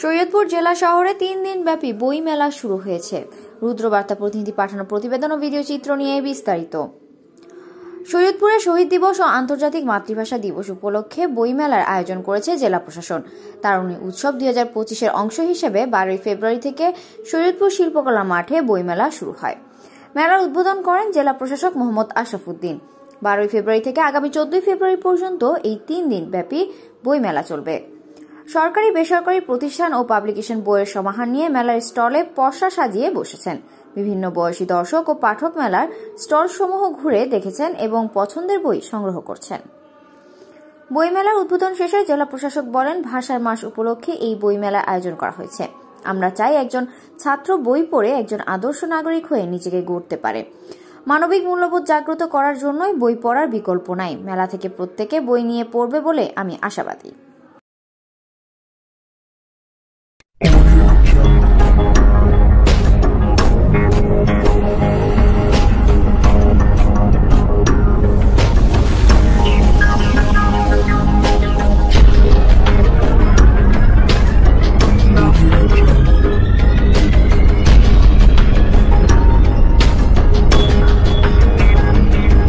শরীয়তপুর জেলা শহরে 3 দিন ব্যাপী বই মেলা শুরু হয়েছে। রুদ্রবার্তা প্রতিনিধি পাঠানো প্রতিবেদন ও ভিডিও চিত্র নিয়ে বিস্তারিত। শরীয়তপুরে শহীদ দিবস ও আন্তর্জাতিক মাতৃভাষা দিবস উপলক্ষে বই মেলার আয়োজন করেছে জেলা প্রশাসন। তারুণ্য উৎসব 2025-এর অংশ হিসেবে 12 ফেব্রুয়ারি থেকে শরীয়তপুর শিল্পকলা মাঠে বই মেলা শুরু হয়। মেলার উদ্বোধন করেন জেলা প্রশাসক মোহাম্মদ আশরাফুদ্দিন। 12 ফেব্রুয়ারি থেকে আগামী 14 ফেব্রুয়ারি পর্যন্ত এই 3 দিন ব্যাপী বই মেলা চলবে। সরকারি বেসরকারি প্রতিষ্ঠান ও পাবলিকেশন বইয়ের সমাহার নিয়ে মেলার স্টলে পসরা সাজিয়ে বসেছেন। বিভিন্ন বয়সী দর্শক ও পাঠক মেলার স্টলসমূহ ঘুরে দেখেছেন এবং পছন্দের বই সংগ্রহ করছেন। বইমেলার উদ্বোধন শেষে জেলা প্রশাসক বলেন, ভাষার মাস উপলক্ষে এই বইমেলার আয়োজন করা হয়েছে। আমরা চাই একজন ছাত্র বই পড়ে একজন আদর্শ নাগরিক হয়ে নিজেকে গড়তে পারে। মানবিক মূল্যবোধ জাগ্রত করার জন্যই বই পড়ার বিকল্প নাই। মেলা থেকে প্রত্যেকে বই নিয়ে পড়বে বলে আমি আশাবাদী।